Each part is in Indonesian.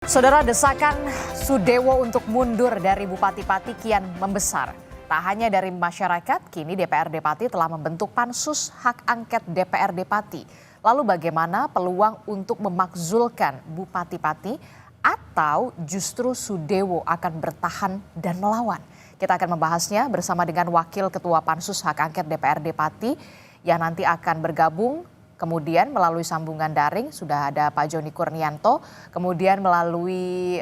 Saudara, desakan Sudewo untuk mundur dari Bupati Pati kian membesar. Tak hanya dari masyarakat, kini DPRD Pati telah membentuk pansus hak angket DPRD Pati. Lalu bagaimana peluang untuk memakzulkan Bupati Pati atau justru Sudewo akan bertahan dan melawan? Kita akan membahasnya bersama dengan Wakil Ketua Pansus Hak Angket DPRD Pati yang nanti akan bergabung. Kemudian melalui sambungan daring sudah ada Pak Joni Kurnianto. Kemudian melalui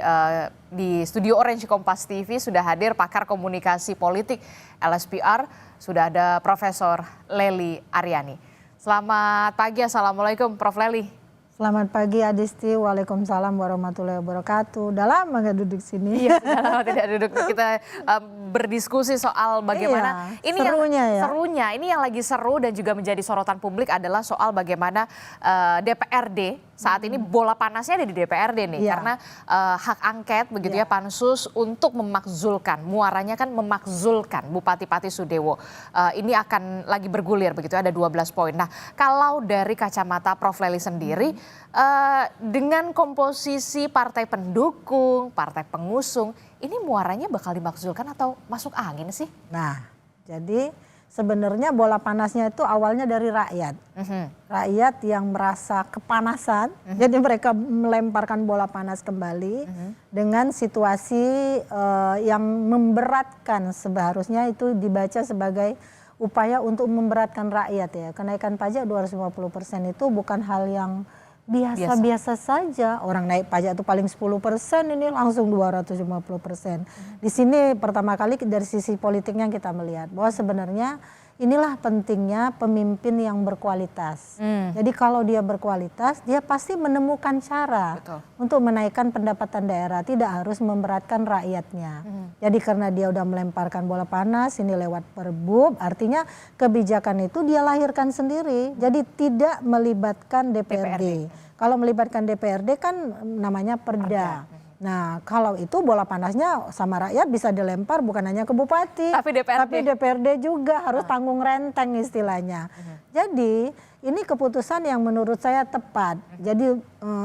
di Studio Orange Kompas TV sudah hadir pakar komunikasi politik LSPR. Sudah ada Profesor Lely Aryani. Selamat pagi, Assalamualaikum Prof. Lely. Selamat pagi Adisti, waalaikumsalam warahmatullahi wabarakatuh. Udah lama nggak duduk sini. Iya, udah lama tidak duduk. Kita berdiskusi soal bagaimana ini serunya serunya. Ini yang lagi seru dan juga menjadi sorotan publik adalah soal bagaimana DPRD saat ini bola panasnya ada di DPRD nih, karena hak angket begitu ya pansus untuk memakzulkan, muaranya kan memakzulkan Bupati Pati Sudewo. Ini akan lagi bergulir begitu, ada 12 poin. Nah, kalau dari kacamata Prof. Lely sendiri, dengan komposisi partai pendukung, partai pengusung, ini muaranya bakal dimakzulkan atau masuk angin sih? Nah, jadi sebenarnya bola panasnya itu awalnya dari rakyat. Rakyat yang merasa kepanasan, jadi mereka melemparkan bola panas kembali dengan situasi yang memberatkan, seharusnya itu dibaca sebagai upaya untuk memberatkan rakyat ya. Kenaikan pajak 250% itu bukan hal yang biasa-biasa saja. Orang naik pajak itu paling 10%, ini langsung 250%. Di sini pertama kali dari sisi politiknya kita melihat bahwa sebenarnya inilah pentingnya pemimpin yang berkualitas. Jadi kalau dia berkualitas, dia pasti menemukan cara untuk menaikkan pendapatan daerah, tidak harus memberatkan rakyatnya. Jadi karena dia udah melemparkan bola panas, ini lewat Perbup, artinya kebijakan itu dia lahirkan sendiri. Jadi tidak melibatkan DPRD. Kalau melibatkan DPRD kan namanya perda. Nah, kalau itu bola panasnya sama rakyat bisa dilempar bukan hanya ke bupati, tapi DPRD juga harus tanggung renteng istilahnya. Jadi ini keputusan yang menurut saya tepat. Jadi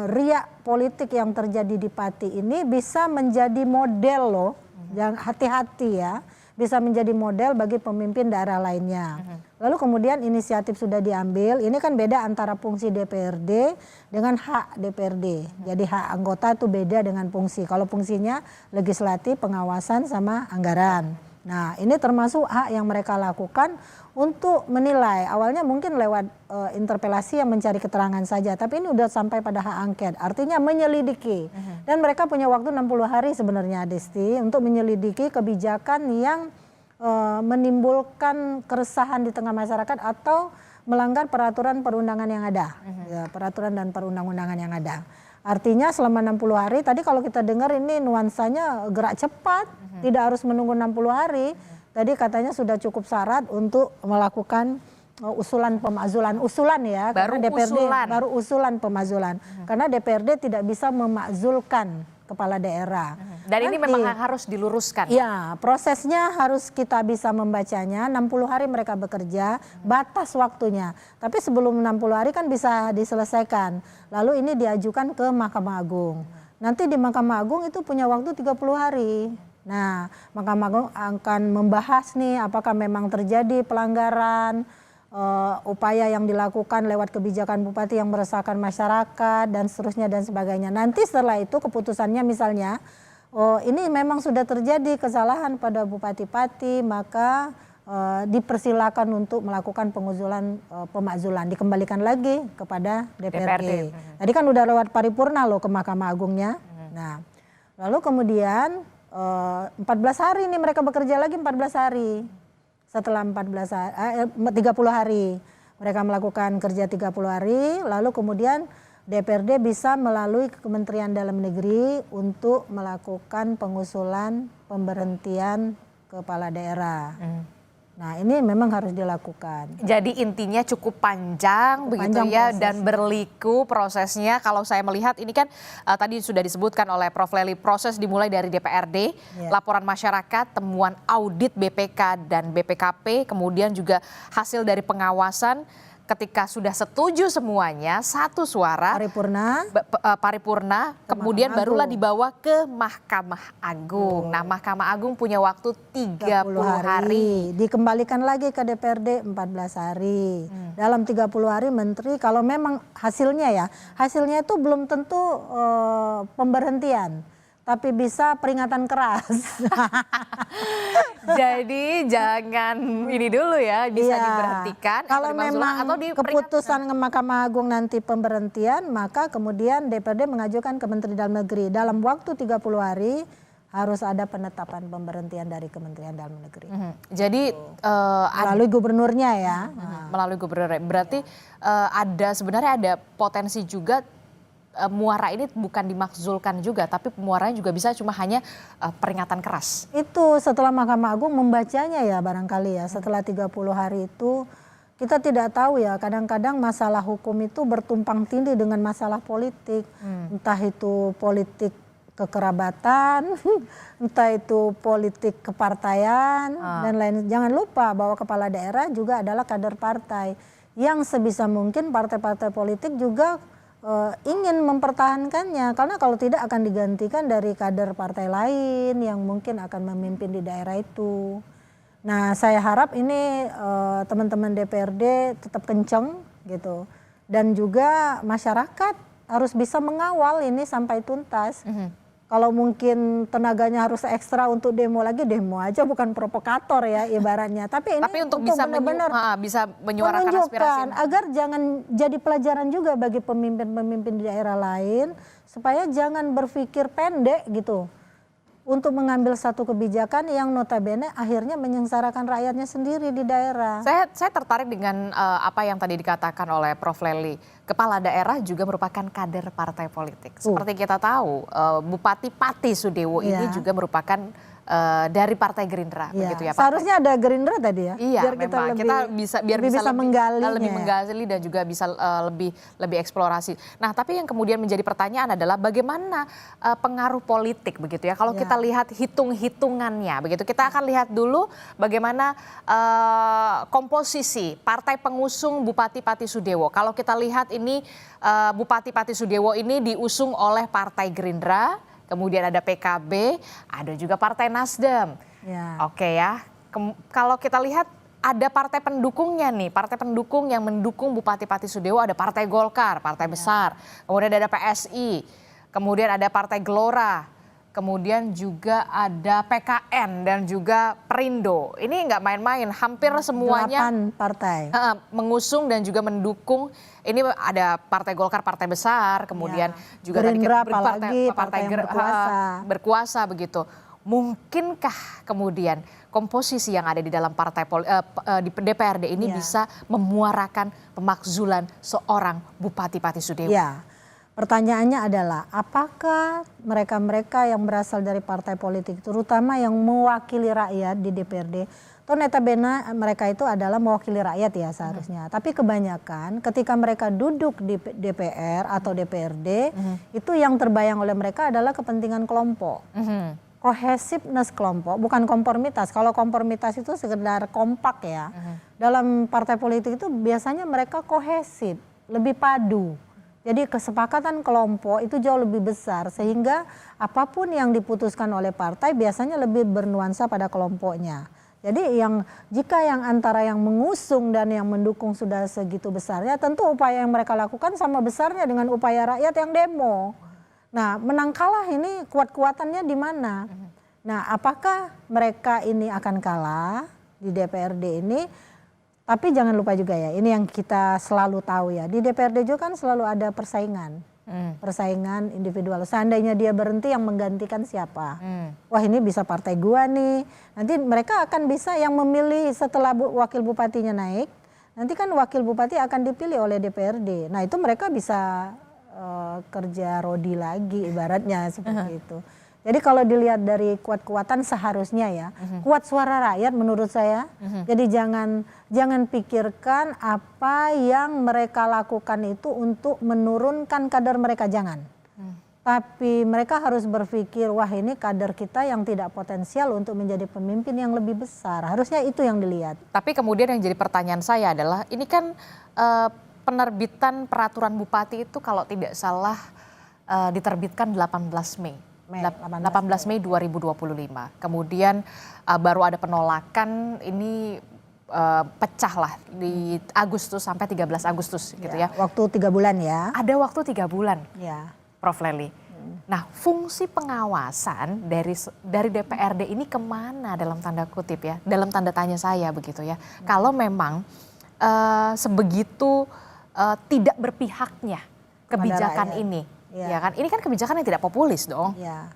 riak politik yang terjadi di Pati ini bisa menjadi model loh, jangan hati-hati ya, bisa menjadi model bagi pemimpin daerah lainnya. Lalu kemudian inisiatif sudah diambil, ini kan beda antara fungsi DPRD dengan hak DPRD. Jadi hak anggota itu beda dengan fungsi. Kalau fungsinya legislatif, pengawasan sama anggaran. Nah ini termasuk hak yang mereka lakukan untuk menilai. Awalnya mungkin lewat interpelasi yang mencari keterangan saja. Tapi ini udah sampai pada hak angket. Artinya menyelidiki. Dan mereka punya waktu 60 hari sebenarnya Desti untuk menyelidiki kebijakan yang menimbulkan keresahan di tengah masyarakat atau melanggar peraturan perundangan yang ada. Ya, peraturan dan perundang-undangan yang ada. Artinya selama 60 hari, tadi kalau kita dengar ini nuansanya gerak cepat, tidak harus menunggu 60 hari. Tadi katanya sudah cukup syarat untuk melakukan usulan pemakzulan. Usulan ya, baru karena DPRD usulan. Baru usulan pemakzulan. Karena DPRD tidak bisa memakzulkan kepala daerah. Dan ini memang harus diluruskan. Ya, prosesnya harus kita bisa membacanya. 60 hari mereka bekerja, batas waktunya. Tapi sebelum 60 hari kan bisa diselesaikan. Lalu ini diajukan ke Mahkamah Agung. Nanti di Mahkamah Agung itu punya waktu 30 hari. Nah, Mahkamah Agung akan membahas nih apakah memang terjadi pelanggaran, upaya yang dilakukan lewat kebijakan bupati yang meresahkan masyarakat dan seterusnya dan sebagainya. Nanti setelah itu keputusannya misalnya, ini memang sudah terjadi kesalahan pada Bupati Pati, maka dipersilakan untuk melakukan pengusulan pemakzulan, dikembalikan lagi kepada DPRD. Tadi kan udah lewat paripurna loh ke Mahkamah Agungnya. Nah, lalu kemudian 14 hari ini mereka bekerja lagi 14 hari. Setelah 30 hari mereka melakukan kerja 30 hari, lalu kemudian DPRD bisa melalui Kementerian Dalam Negeri untuk melakukan pengusulan pemberhentian kepala daerah. Nah ini memang harus dilakukan. Jadi intinya cukup panjang begitu ya prosesnya. Dan berliku prosesnya. Kalau saya melihat ini kan tadi sudah disebutkan oleh Prof. Lely, proses dimulai dari DPRD, laporan masyarakat, temuan audit BPK dan BPKP, kemudian juga hasil dari pengawasan, ketika sudah setuju semuanya, satu suara paripurna, kemudian barulah dibawa ke Mahkamah Agung. Nah, Mahkamah Agung punya waktu 30 hari. Dikembalikan lagi ke DPRD 14 hari. Dalam 30 hari menteri, kalau memang hasilnya itu belum tentu pemberhentian, tapi bisa peringatan keras. Jadi jangan ini dulu ya, bisa diberhentikan. Kalau memang atau keputusan Mahkamah Agung nanti pemberhentian, maka kemudian DPRD mengajukan ke Menteri Dalam Negeri. Dalam waktu 30 hari harus ada penetapan pemberhentian dari Kementerian Dalam Negeri. Jadi melalui gubernurnya ya. Melalui gubernur. Berarti sebenarnya ada potensi juga muara ini bukan dimakzulkan juga, tapi muaranya juga bisa cuma hanya peringatan keras. Itu setelah Mahkamah Agung membacanya ya barangkali ya, setelah 30 hari itu kita tidak tahu ya, kadang-kadang masalah hukum itu bertumpang tindih dengan masalah politik. Entah itu politik kekerabatan, entah itu politik kepartaian dan lain. Jangan lupa bahwa kepala daerah juga adalah kader partai yang sebisa mungkin partai-partai politik juga ingin mempertahankannya, karena kalau tidak akan digantikan dari kader partai lain yang mungkin akan memimpin di daerah itu. Nah, saya harap ini teman-teman DPRD tetap kenceng gitu, dan juga masyarakat harus bisa mengawal ini sampai tuntas. Kalau mungkin tenaganya harus ekstra untuk demo lagi, demo aja, bukan provokator ya ibaratnya. Tapi ini untuk bisa menyuarakan aspirasi, agar jangan jadi pelajaran juga bagi pemimpin-pemimpin di daerah lain, supaya jangan berpikir pendek gitu untuk mengambil satu kebijakan yang notabene akhirnya menyengsarakan rakyatnya sendiri di daerah. Saya tertarik dengan apa yang tadi dikatakan oleh Prof. Lely. Kepala daerah juga merupakan kader partai politik. Seperti kita tahu, Bupati Pati Sudewo ini juga merupakan dari Partai Gerindra, begitu ya Pak? Seharusnya ada Gerindra tadi ya. Iya, biar kita bisa lebih menggali dan juga bisa lebih eksplorasi. Nah, tapi yang kemudian menjadi pertanyaan adalah bagaimana pengaruh politik begitu ya. Kalau kita lihat hitung-hitungannya begitu, kita akan lihat dulu bagaimana komposisi partai pengusung Bupati Pati Sudewo. Kalau kita lihat ini Bupati Pati Sudewo ini diusung oleh Partai Gerindra. Kemudian ada PKB, ada juga Partai Nasdem. Oke ya, kalau kita lihat ada partai pendukungnya nih, partai pendukung yang mendukung Bupati Pati Sudewo ada Partai Golkar, partai besar. Kemudian ada PSI, kemudian ada Partai Gelora, kemudian juga ada PKN dan juga Perindo. Ini nggak main-main, hampir semuanya 8 partai mengusung dan juga mendukung. Ini ada Partai Golkar, partai besar, kemudian juga Gerindra partai yang berkuasa begitu. Mungkinkah kemudian komposisi yang ada di dalam partai di DPRD ini bisa memuarakan pemakzulan seorang Bupati Pati Sudewo? Ya. Pertanyaannya adalah apakah mereka-mereka yang berasal dari partai politik, terutama yang mewakili rakyat di DPRD, toh notabene mereka itu adalah mewakili rakyat ya seharusnya. Tapi kebanyakan ketika mereka duduk di DPR atau DPRD, itu yang terbayang oleh mereka adalah kepentingan kelompok. Kohesiveness kelompok, bukan konformitas. Kalau konformitas itu sekedar kompak ya. Dalam partai politik itu biasanya mereka kohesif, lebih padu. Jadi kesepakatan kelompok itu jauh lebih besar, sehingga apapun yang diputuskan oleh partai biasanya lebih bernuansa pada kelompoknya. Jadi jika yang antara yang mengusung dan yang mendukung sudah segitu besarnya, tentu upaya yang mereka lakukan sama besarnya dengan upaya rakyat yang demo. Nah, menang kalah ini kuat-kuatannya di mana? Nah, apakah mereka ini akan kalah di DPRD ini? Tapi jangan lupa juga ya, ini yang kita selalu tahu ya, di DPRD juga kan selalu ada persaingan. Persaingan individual. Seandainya dia berhenti, yang menggantikan siapa? Wah, ini bisa partai gua nih. Nanti mereka akan bisa yang memilih setelah wakil bupatinya naik. Nanti kan wakil bupati akan dipilih oleh DPRD. Nah, itu mereka bisa kerja rodi lagi ibaratnya seperti itu. Jadi kalau dilihat dari kuat-kuatan seharusnya ya, kuat suara rakyat menurut saya. Jadi jangan pikirkan apa yang mereka lakukan itu untuk menurunkan kadar mereka, jangan. Tapi mereka harus berpikir, wah ini kader kita yang tidak potensial untuk menjadi pemimpin yang lebih besar. Harusnya itu yang dilihat. Tapi kemudian yang jadi pertanyaan saya adalah, ini kan penerbitan peraturan bupati itu kalau tidak salah diterbitkan 18 Mei. 18 Mei 2025. Kemudian baru ada penolakan ini pecah lah di Agustus sampai 13 Agustus gitu ya. Waktu 3 bulan ya. Ada waktu 3 bulan. Ya. Prof. Lely. Nah, fungsi pengawasan dari DPRD ini kemana dalam tanda kutip ya, dalam tanda tanya saya begitu ya. Kalau memang sebegitu tidak berpihaknya kebijakan ini, ya kan? Ini kan kebijakan yang tidak populis dong. Ya.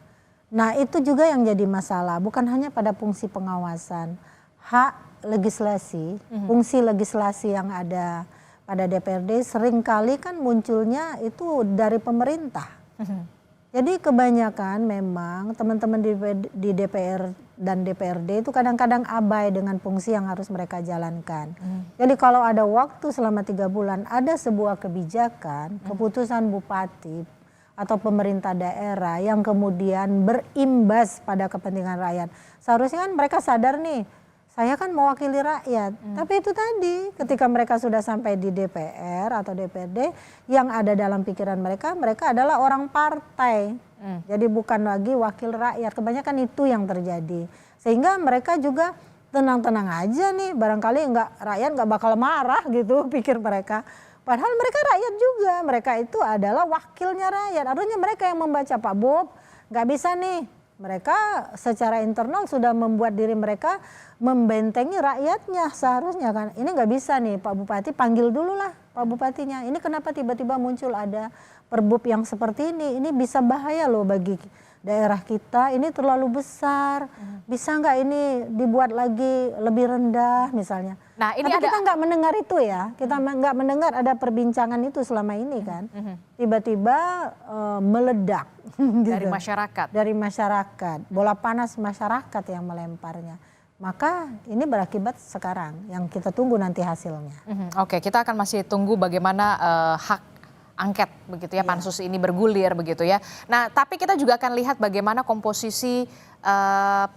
Nah, itu juga yang jadi masalah, bukan hanya pada fungsi pengawasan, hak legislasi, fungsi legislasi yang ada pada DPRD seringkali kan munculnya itu dari pemerintah. Jadi kebanyakan memang teman-teman di DPR dan DPRD itu kadang-kadang abai dengan fungsi yang harus mereka jalankan. Jadi kalau ada waktu selama 3 bulan ada sebuah kebijakan, keputusan bupati atau pemerintah daerah yang kemudian berimbas pada kepentingan rakyat. Seharusnya kan mereka sadar nih, saya kan mewakili rakyat, tapi itu tadi ketika mereka sudah sampai di DPR atau DPRD, yang ada dalam pikiran mereka adalah orang partai. Jadi bukan lagi wakil rakyat, kebanyakan itu yang terjadi. Sehingga mereka juga tenang-tenang aja nih, barangkali rakyat nggak bakal marah gitu pikir mereka. Padahal mereka rakyat juga, mereka itu adalah wakilnya rakyat. Harusnya mereka yang membaca, Pak Bob, nggak bisa nih. Mereka secara internal sudah membuat diri mereka membentengi rakyatnya seharusnya kan. Ini nggak bisa nih Pak Bupati, panggil dulu lah Pak Bupatinya. Ini kenapa tiba-tiba muncul ada perbub yang seperti ini bisa bahaya loh bagi daerah kita, ini terlalu besar. Bisa nggak ini dibuat lagi lebih rendah misalnya. Nah, ini tapi kita nggak mendengar itu ya, kita nggak mendengar ada perbincangan itu selama ini kan. Tiba-tiba meledak gitu. Dari masyarakat. Dari masyarakat, bola panas masyarakat yang melemparnya. Maka ini berakibat sekarang yang kita tunggu nanti hasilnya. Oke, kita akan masih tunggu bagaimana hak angket begitu ya, pansus ini bergulir begitu ya. Nah, tapi kita juga akan lihat bagaimana komposisi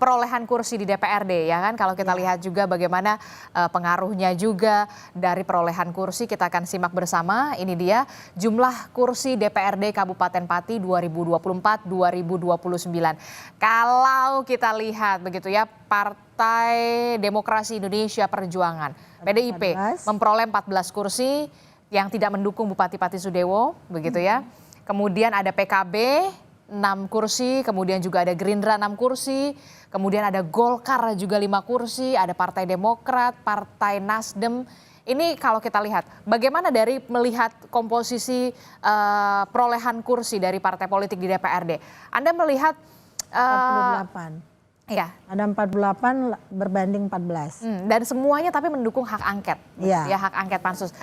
perolehan kursi di DPRD ya kan. Kalau kita lihat juga bagaimana pengaruhnya juga dari perolehan kursi, kita akan simak bersama. Ini dia jumlah kursi DPRD Kabupaten Pati 2024-2029. Kalau kita lihat begitu ya, Partai Demokrasi Indonesia Perjuangan PDIP memperoleh 14 kursi. Yang tidak mendukung Bupati Pati Sudewo, begitu ya. Kemudian ada PKB 6 kursi, kemudian juga ada Gerindra 6 kursi, kemudian ada Golkar juga 5 kursi, ada Partai Demokrat, Partai Nasdem. Ini kalau kita lihat, bagaimana dari melihat komposisi perolehan kursi dari partai politik di DPRD? Anda melihat 48. Ya. Ada 48 berbanding 14. Dan semuanya tapi mendukung hak angket, ya hak angket pansus.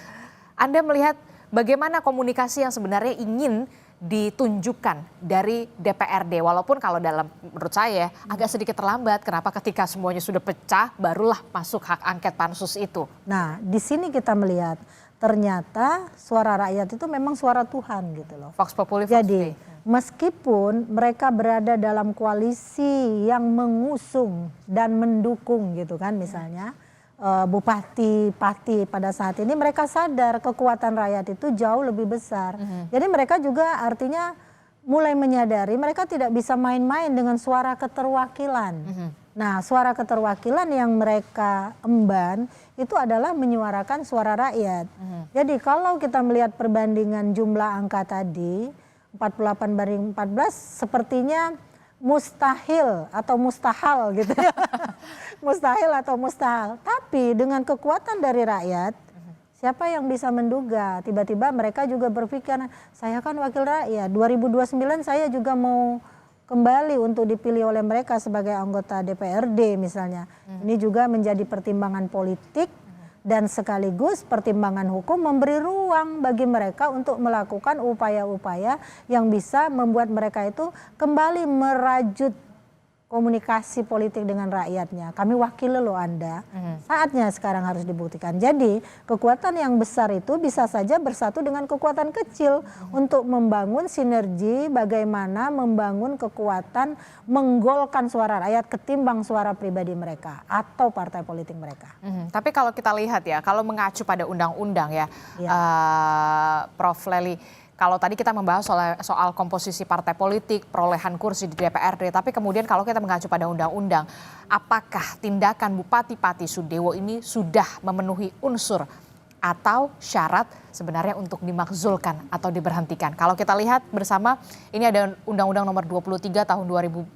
Anda melihat bagaimana komunikasi yang sebenarnya ingin ditunjukkan dari DPRD, walaupun kalau dalam menurut saya agak sedikit terlambat. Kenapa ketika semuanya sudah pecah barulah masuk hak angket pansus itu? Nah, di sini kita melihat ternyata suara rakyat itu memang suara Tuhan gitu loh. Vox Populi. Jadi meskipun mereka berada dalam koalisi yang mengusung dan mendukung gitu kan misalnya. Bupati Pati pada saat ini mereka sadar kekuatan rakyat itu jauh lebih besar. Jadi mereka juga artinya mulai menyadari mereka tidak bisa main-main dengan suara keterwakilan. Nah, suara keterwakilan yang mereka emban itu adalah menyuarakan suara rakyat. Jadi kalau kita melihat perbandingan jumlah angka tadi 48 banding 14 sepertinya mustahil atau mustahil gitu ya. Mustahil atau mustahil. Tapi dengan kekuatan dari rakyat, siapa yang bisa menduga tiba-tiba mereka juga berpikir, saya kan wakil rakyat, 2029 saya juga mau kembali untuk dipilih oleh mereka sebagai anggota DPRD misalnya. Ini juga menjadi pertimbangan politik dan sekaligus pertimbangan hukum memberi ruang bagi mereka untuk melakukan upaya-upaya yang bisa membuat mereka itu kembali merajut komunikasi politik dengan rakyatnya. Kami wakili loh Anda. Saatnya sekarang harus dibuktikan. Jadi kekuatan yang besar itu bisa saja bersatu dengan kekuatan kecil untuk membangun sinergi bagaimana membangun kekuatan menggolkan suara rakyat ketimbang suara pribadi mereka atau partai politik mereka. Tapi kalau kita lihat ya, kalau mengacu pada undang-undang ya, Prof. Lely, kalau tadi kita membahas soal komposisi partai politik, perolehan kursi di DPRD, tapi kemudian kalau kita mengacu pada undang-undang, apakah tindakan Bupati Pati Sudewo ini sudah memenuhi unsur atau syarat sebenarnya untuk dimakzulkan atau diberhentikan? Kalau kita lihat bersama, ini ada Undang-Undang Nomor 23 Tahun 2014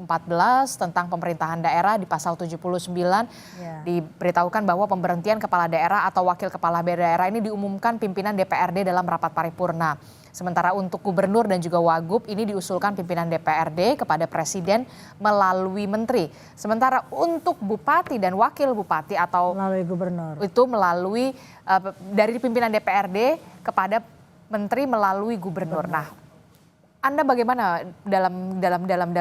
tentang pemerintahan daerah di pasal 79 diberitahukan bahwa pemberhentian kepala daerah atau wakil kepala daerah ini diumumkan pimpinan DPRD dalam rapat paripurna. Sementara untuk gubernur dan juga wagub ini diusulkan pimpinan DPRD kepada presiden melalui menteri. Sementara untuk bupati dan wakil bupati atau Melalui gubernur. itu melalui dari pimpinan DPRD kepada menteri melalui gubernur. Nah, Anda bagaimana dalam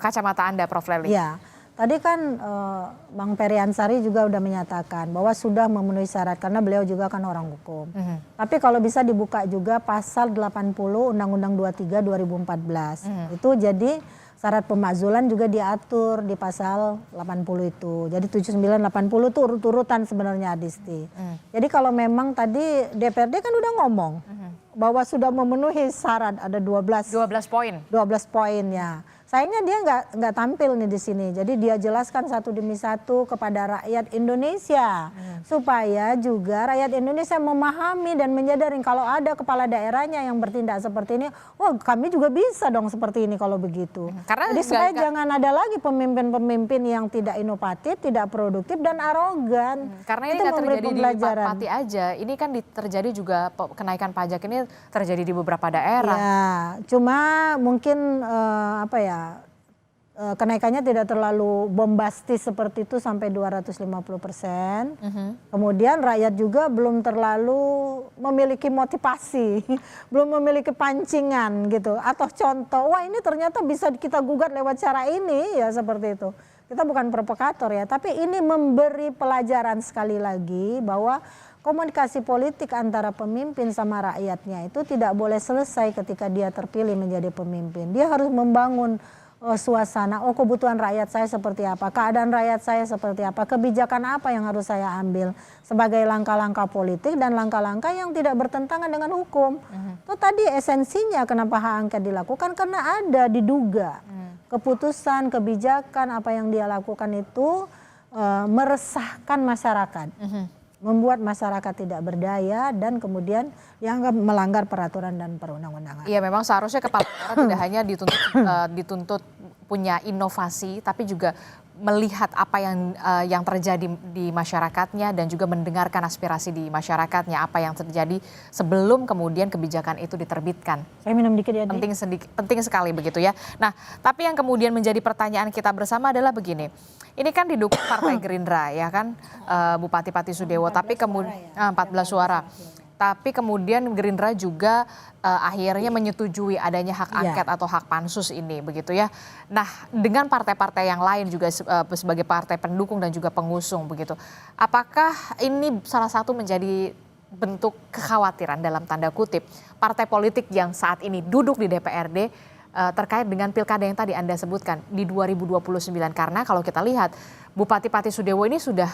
kacamata Anda, Prof. Lely? Ya. Tadi kan Bang Ferry Ansari juga udah menyatakan bahwa sudah memenuhi syarat karena beliau juga kan orang hukum. Tapi kalau bisa dibuka juga pasal 80 Undang-Undang 23 2014. Itu jadi syarat pemakzulan juga diatur di pasal 80 itu. Jadi 79 80 itu urut-urutan sebenarnya Adisti. Jadi kalau memang tadi DPRD kan udah ngomong bahwa sudah memenuhi syarat ada 12 poin. 12 poin ya. Sayangnya dia nggak tampil nih di sini. Jadi dia jelaskan satu demi satu kepada rakyat Indonesia supaya juga rakyat Indonesia memahami dan menyadari kalau ada kepala daerahnya yang bertindak seperti ini, oh kami juga bisa dong seperti ini kalau begitu. Karena jadi supaya jangan ada lagi pemimpin-pemimpin yang tidak inovatif, tidak produktif dan arogan. Karena ini nggak terjadi di Pati aja. Ini kan terjadi juga kenaikan pajak ini terjadi di beberapa daerah. Ya, cuma mungkin kenaikannya tidak terlalu bombastis seperti itu sampai 250%. Kemudian rakyat juga belum terlalu memiliki motivasi, belum memiliki pancingan gitu. Atau contoh, wah ini ternyata bisa kita gugat lewat cara ini ya seperti itu. Kita bukan provokator ya, tapi ini memberi pelajaran sekali lagi bahwa komunikasi politik antara pemimpin sama rakyatnya itu tidak boleh selesai ketika dia terpilih menjadi pemimpin. Dia harus membangun suasana, oh kebutuhan rakyat saya seperti apa, keadaan rakyat saya seperti apa, kebijakan apa yang harus saya ambil sebagai langkah-langkah politik dan langkah-langkah yang tidak bertentangan dengan hukum. Itu tadi esensinya kenapa hak angket dilakukan, karena ada diduga keputusan, kebijakan apa yang dia lakukan itu meresahkan masyarakat. Membuat masyarakat tidak berdaya dan kemudian dianggap melanggar peraturan dan perundang-undangan. Iya, memang seharusnya kepala daerah tidak hanya dituntut punya inovasi, tapi juga melihat apa yang terjadi di masyarakatnya dan juga mendengarkan aspirasi di masyarakatnya, apa yang terjadi sebelum kemudian kebijakan itu diterbitkan. Saya minum dikit ya. Penting sekali begitu ya. Nah, tapi yang kemudian menjadi pertanyaan kita bersama adalah begini. Ini kan didukung Partai Gerindra ya kan, Bupati Pati Sudewo, tapi kemudian 14 suara. Tapi kemudian Gerindra juga akhirnya menyetujui adanya hak angket atau hak pansus ini begitu ya. Nah, dengan partai-partai yang lain juga sebagai partai pendukung dan juga pengusung begitu. Apakah ini salah satu menjadi bentuk kekhawatiran dalam tanda kutip partai politik yang saat ini duduk di DPRD terkait dengan pilkada yang tadi Anda sebutkan di 2029, karena kalau kita lihat Bupati Pati Sudewo ini sudah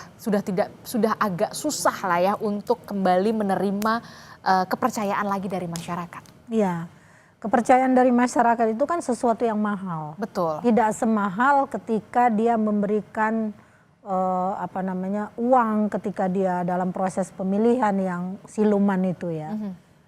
agak susah lah ya untuk kembali menerima kepercayaan lagi dari masyarakat. Iya, kepercayaan dari masyarakat itu kan sesuatu yang mahal. Betul. Tidak semahal ketika dia memberikan uang ketika dia dalam proses pemilihan yang siluman itu ya.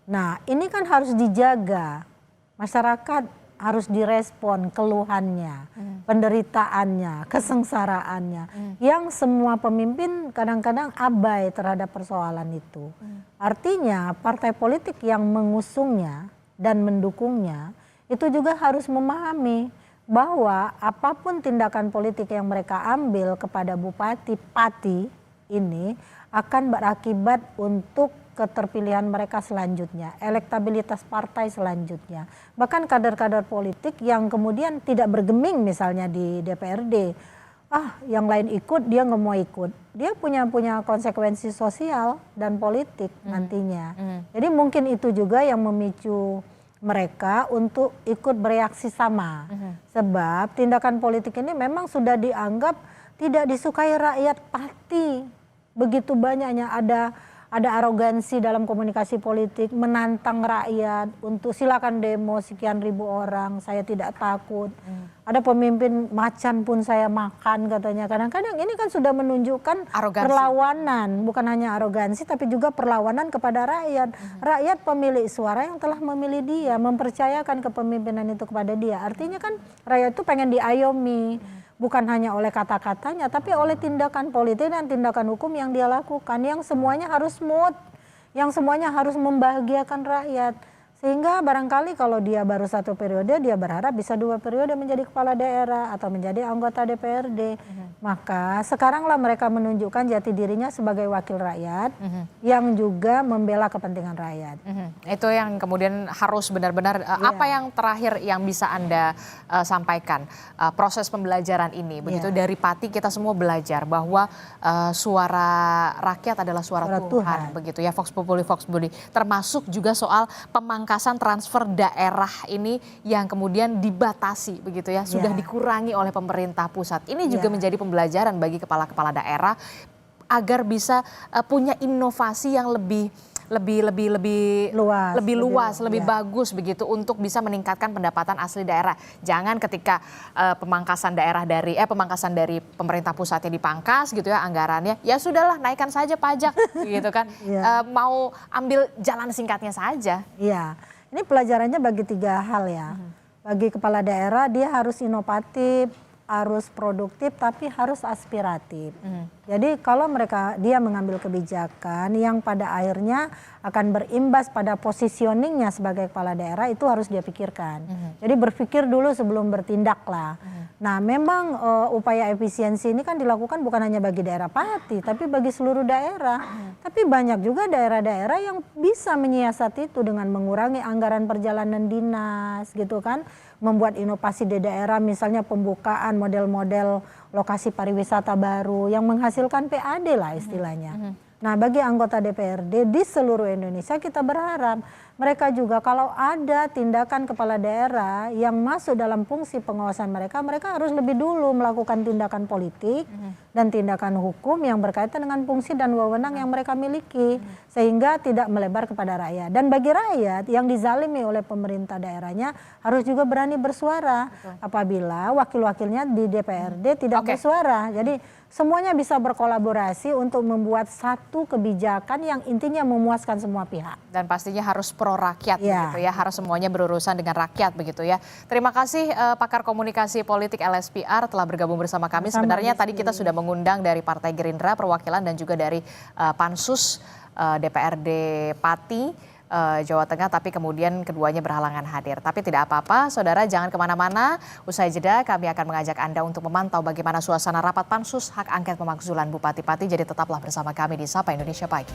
Nah, ini kan harus dijaga. Masyarakat harus direspon keluhannya, penderitaannya, kesengsaraannya. Yang semua pemimpin kadang-kadang abai terhadap persoalan itu. Artinya partai politik yang mengusungnya dan mendukungnya itu juga harus memahami bahwa apapun tindakan politik yang mereka ambil kepada Bupati Pati ini akan berakibat untuk keterpilihan mereka selanjutnya, elektabilitas partai selanjutnya. Bahkan kader-kader politik yang kemudian tidak bergeming misalnya di DPRD, yang lain ikut dia nggak mau ikut. Dia punya konsekuensi sosial dan politik nantinya. Jadi mungkin itu juga yang memicu mereka untuk ikut bereaksi sama. Sebab tindakan politik ini memang sudah dianggap tidak disukai rakyat pasti. Begitu banyaknya ada arogansi dalam komunikasi politik, menantang rakyat untuk silakan demo sekian ribu orang, saya tidak takut. Ada pemimpin macan pun saya makan katanya. Kadang-kadang ini kan sudah menunjukkan perlawanan, bukan hanya arogansi tapi juga perlawanan kepada rakyat. Rakyat pemilik suara yang telah memilih dia, mempercayakan kepemimpinan itu kepada dia. Artinya kan rakyat itu pengen diayomi. Bukan hanya oleh kata-katanya, tapi oleh tindakan politik dan tindakan hukum yang dia lakukan. Yang semuanya harus smooth, yang semuanya harus membahagiakan rakyat. Sehingga barangkali kalau dia baru 1 periode, dia berharap bisa 2 periode menjadi kepala daerah atau menjadi anggota DPRD. Maka sekaranglah mereka menunjukkan jati dirinya sebagai wakil rakyat yang juga membela kepentingan rakyat. Itu yang kemudian harus benar-benar, apa yang terakhir yang bisa Anda sampaikan proses pembelajaran ini. Begitu dari Pati kita semua belajar bahwa suara rakyat adalah suara Tuhan. Begitu ya, Vox Populi, Vox Dei. Termasuk juga soal pemangkasan transfer daerah ini yang kemudian dibatasi begitu ya, sudah dikurangi oleh pemerintah pusat. Ini juga menjadi pembelajaran bagi kepala-kepala daerah agar bisa punya inovasi yang lebih luas, lebih bagus begitu untuk bisa meningkatkan pendapatan asli daerah. Jangan ketika pemangkasan dari pemerintah pusatnya dipangkas gitu ya anggarannya, ya sudahlah naikkan saja pajak gitu kan. Mau ambil jalan singkatnya saja. Iya. Ini pelajarannya bagi 3 hal ya. Bagi kepala daerah dia harus inovatif, harus produktif tapi harus aspiratif. Jadi kalau dia mengambil kebijakan yang pada akhirnya akan berimbas pada positioningnya sebagai kepala daerah, itu harus dia pikirkan. Jadi berpikir dulu sebelum bertindak lah. Nah memang upaya efisiensi ini kan dilakukan bukan hanya bagi daerah Pati tapi bagi seluruh daerah. Tapi banyak juga daerah-daerah yang bisa menyiasati itu dengan mengurangi anggaran perjalanan dinas gitu kan. Membuat inovasi di daerah, misalnya pembukaan model-model lokasi pariwisata baru yang menghasilkan PAD lah istilahnya. Nah bagi anggota DPRD di seluruh Indonesia kita berharap mereka juga kalau ada tindakan kepala daerah yang masuk dalam fungsi pengawasan mereka harus lebih dulu melakukan tindakan politik dan tindakan hukum yang berkaitan dengan fungsi dan wewenang yang mereka miliki sehingga tidak melebar kepada rakyat. Dan bagi rakyat yang dizalimi oleh pemerintah daerahnya harus juga berani bersuara apabila wakil-wakilnya di DPRD tidak bersuara. Jadi semuanya bisa berkolaborasi untuk membuat satu kebijakan yang intinya memuaskan semua pihak. Dan pastinya harus pro rakyat begitu ya, harus semuanya berurusan dengan rakyat begitu ya. Terima kasih pakar komunikasi politik LSPR telah bergabung bersama kami. Sebenarnya tadi kita sudah mengundang dari Partai Gerindra perwakilan dan juga dari Pansus DPRD Pati Jawa Tengah, tapi kemudian keduanya berhalangan hadir. Tapi tidak apa-apa, saudara jangan kemana-mana. Usai jeda kami akan mengajak Anda untuk memantau bagaimana suasana rapat Pansus Hak Angket Pemakzulan Bupati Pati. Jadi tetaplah bersama kami di Sapa Indonesia Pagi.